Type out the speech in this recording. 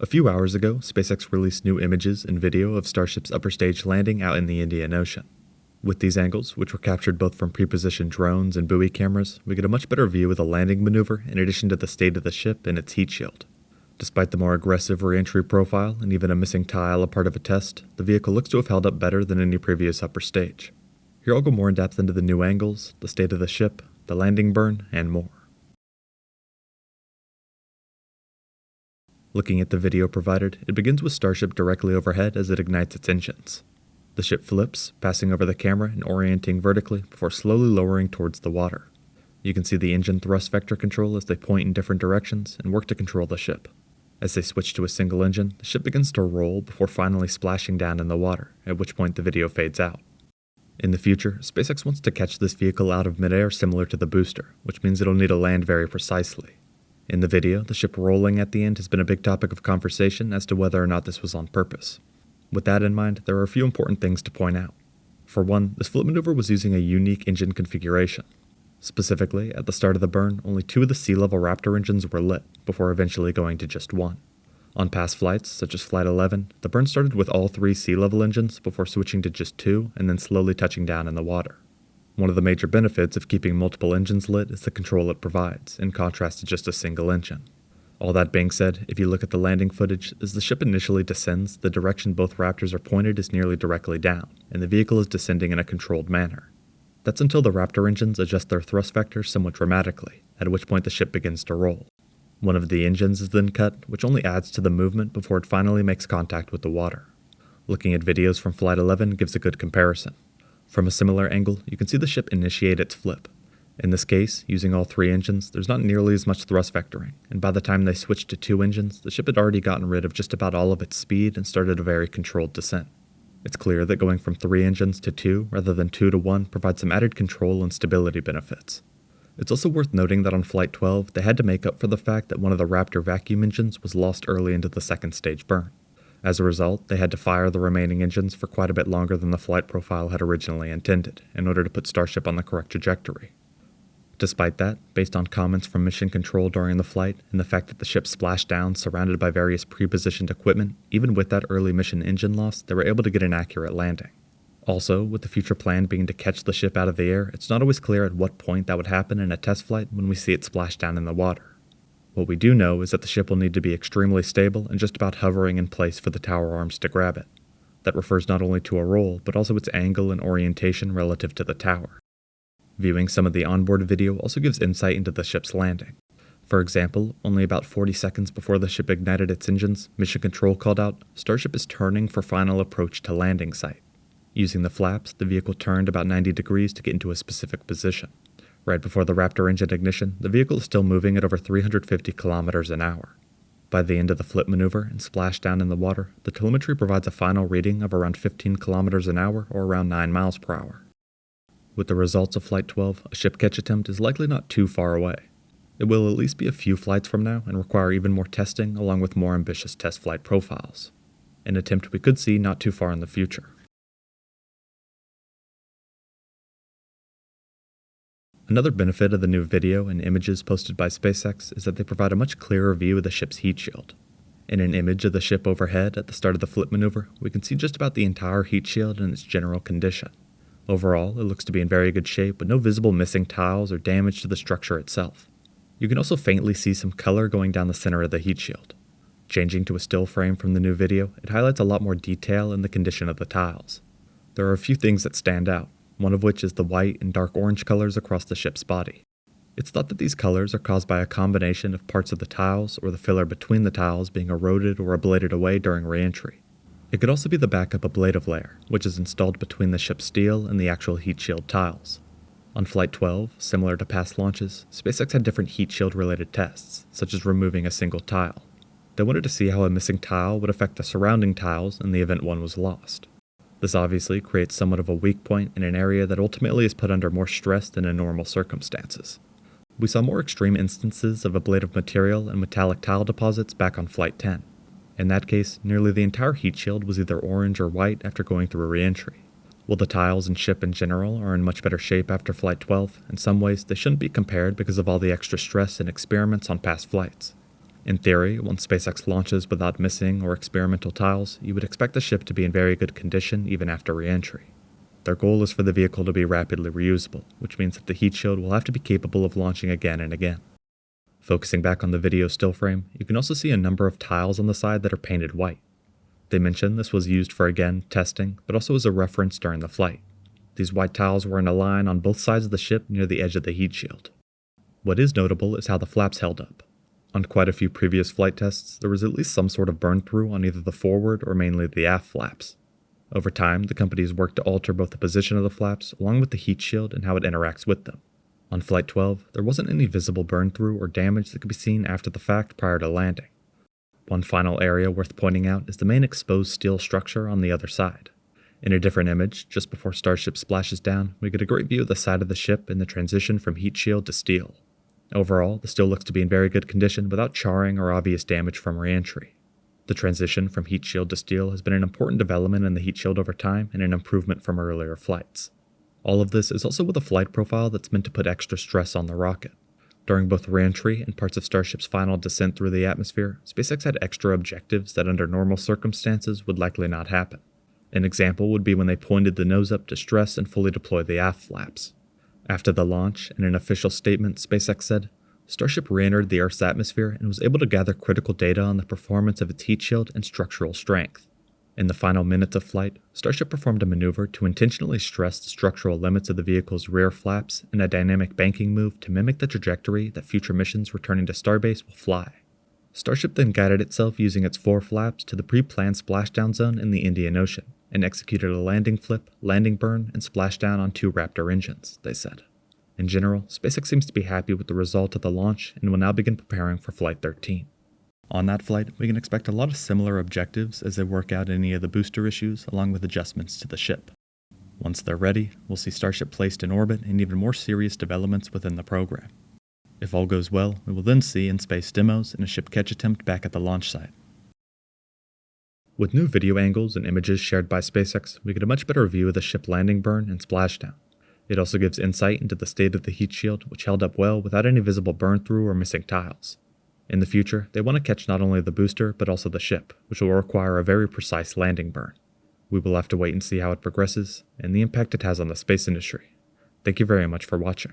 A few hours ago, SpaceX released new images and video of Starship's upper stage landing out in the Indian Ocean. With these angles, which were captured both from prepositioned drones and buoy cameras, we get a much better view of the landing maneuver in addition to the state of the ship and its heat shield. Despite the more aggressive reentry profile and even a missing tile a part of a test, the vehicle looks to have held up better than any previous upper stage. Here I'll go more in depth into the new angles, the state of the ship, the landing burn, and more. Looking at the video provided, it begins with Starship directly overhead as it ignites its engines. The ship flips, passing over the camera and orienting vertically before slowly lowering towards the water. You can see the engine thrust vector control as they point in different directions and work to control the ship. As they switch to a single engine, the ship begins to roll before finally splashing down in the water, at which point the video fades out. In the future, SpaceX wants to catch this vehicle out of midair similar to the booster, which means it'll need to land very precisely. In the video, the ship rolling at the end has been a big topic of conversation as to whether or not this was on purpose. With that in mind, there are a few important things to point out. For one, this flip maneuver was using a unique engine configuration. Specifically, at the start of the burn, only 2 of the sea-level Raptor engines were lit, before eventually going to just 1. On past flights, such as Flight 11, the burn started with all 3 sea-level engines before switching to just 2 and then slowly touching down in the water. One of the major benefits of keeping multiple engines lit is the control it provides, in contrast to just a single engine. All that being said, if you look at the landing footage, as the ship initially descends, the direction both Raptors are pointed is nearly directly down, and the vehicle is descending in a controlled manner. That's until the Raptor engines adjust their thrust vector somewhat dramatically, at which point the ship begins to roll. One of the engines is then cut, which only adds to the movement before it finally makes contact with the water. Looking at videos from Flight 11 gives a good comparison. From a similar angle, you can see the ship initiate its flip. In this case, using all 3 engines, there's not nearly as much thrust vectoring, and by the time they switched to 2 engines, the ship had already gotten rid of just about all of its speed and started a very controlled descent. It's clear that going from 3 engines to 2 rather than 2 to 1 provides some added control and stability benefits. It's also worth noting that on Flight 12, they had to make up for the fact that one of the Raptor vacuum engines was lost early into the second stage burn. As a result, they had to fire the remaining engines for quite a bit longer than the flight profile had originally intended, in order to put Starship on the correct trajectory. Despite that, based on comments from mission control during the flight, and the fact that the ship splashed down surrounded by various pre-positioned equipment, even with that early mission engine loss, they were able to get an accurate landing. Also, with the future plan being to catch the ship out of the air, it's not always clear at what point that would happen in a test flight when we see it splash down in the water. What we do know is that the ship will need to be extremely stable and just about hovering in place for the tower arms to grab it. That refers not only to a roll, but also its angle and orientation relative to the tower. Viewing some of the onboard video also gives insight into the ship's landing. For example, only about 40 seconds before the ship ignited its engines, Mission Control called out, "Starship is turning for final approach to landing site." Using the flaps, the vehicle turned about 90 degrees to get into a specific position. Right before the Raptor engine ignition, the vehicle is still moving at over 350 kilometers an hour. By the end of the flip maneuver and splashdown in the water, the telemetry provides a final reading of around 15 kilometers an hour or around 9 miles per hour. With the results of Flight 12, a ship catch attempt is likely not too far away. It will at least be a few flights from now and require even more testing along with more ambitious test flight profiles. An attempt we could see not too far in the future. Another benefit of the new video and images posted by SpaceX is that they provide a much clearer view of the ship's heat shield. In an image of the ship overhead at the start of the flip maneuver, we can see just about the entire heat shield and its general condition. Overall, it looks to be in very good shape with no visible missing tiles or damage to the structure itself. You can also faintly see some color going down the center of the heat shield. Changing to a still frame from the new video, it highlights a lot more detail in the condition of the tiles. There are a few things that stand out, one of which is the white and dark orange colors across the ship's body. It's thought that these colors are caused by a combination of parts of the tiles or the filler between the tiles being eroded or ablated away during reentry. It could also be the backup ablative layer, which is installed between the ship's steel and the actual heat shield tiles. On Flight 12, similar to past launches, SpaceX had different heat shield related tests, such as removing a single tile. They wanted to see how a missing tile would affect the surrounding tiles in the event one was lost. This obviously creates somewhat of a weak point in an area that ultimately is put under more stress than in normal circumstances. We saw more extreme instances of ablative material and metallic tile deposits back on Flight 10. In that case, nearly the entire heat shield was either orange or white after going through a reentry. While the tiles and ship in general are in much better shape after Flight 12, in some ways they shouldn't be compared because of all the extra stress and experiments on past flights. In theory, once SpaceX launches without missing or experimental tiles, you would expect the ship to be in very good condition even after re-entry. Their goal is for the vehicle to be rapidly reusable, which means that the heat shield will have to be capable of launching again and again. Focusing back on the video still frame, you can also see a number of tiles on the side that are painted white. They mention this was used for, again, testing, but also as a reference during the flight. These white tiles were in a line on both sides of the ship near the edge of the heat shield. What is notable is how the flaps held up. On quite a few previous flight tests, there was at least some sort of burn-through on either the forward or mainly the aft flaps. Over time, the companies worked to alter both the position of the flaps along with the heat shield and how it interacts with them. On Flight 12, there wasn't any visible burn-through or damage that could be seen after the fact prior to landing. One final area worth pointing out is the main exposed steel structure on the other side. In a different image, just before Starship splashes down, we get a great view of the side of the ship and the transition from heat shield to steel. Overall, the steel looks to be in very good condition without charring or obvious damage from re-entry. The transition from heat shield to steel has been an important development in the heat shield over time and an improvement from earlier flights. All of this is also with a flight profile that's meant to put extra stress on the rocket. During both re-entry and parts of Starship's final descent through the atmosphere, SpaceX had extra objectives that under normal circumstances would likely not happen. An example would be when they pointed the nose up to stress and fully deploy the aft flaps. After the launch, in an official statement, SpaceX said, Starship re-entered the Earth's atmosphere and was able to gather critical data on the performance of its heat shield and structural strength. In the final minutes of flight, Starship performed a maneuver to intentionally stress the structural limits of the vehicle's rear flaps in a dynamic banking move to mimic the trajectory that future missions returning to Starbase will fly. Starship then guided itself using its 4 flaps to the pre-planned splashdown zone in the Indian Ocean, and executed a landing flip, landing burn, and splashdown on 2 Raptor engines, they said. In general, SpaceX seems to be happy with the result of the launch and will now begin preparing for Flight 13. On that flight, we can expect a lot of similar objectives as they work out any of the booster issues along with adjustments to the ship. Once they're ready, we'll see Starship placed in orbit and even more serious developments within the program. If all goes well, we will then see in-space demos and a ship catch attempt back at the launch site. With new video angles and images shared by SpaceX, we get a much better view of the ship landing burn and splashdown. It also gives insight into the state of the heat shield, which held up well without any visible burn-through or missing tiles. In the future, they want to catch not only the booster, but also the ship, which will require a very precise landing burn. We will have to wait and see how it progresses, and the impact it has on the space industry. Thank you very much for watching.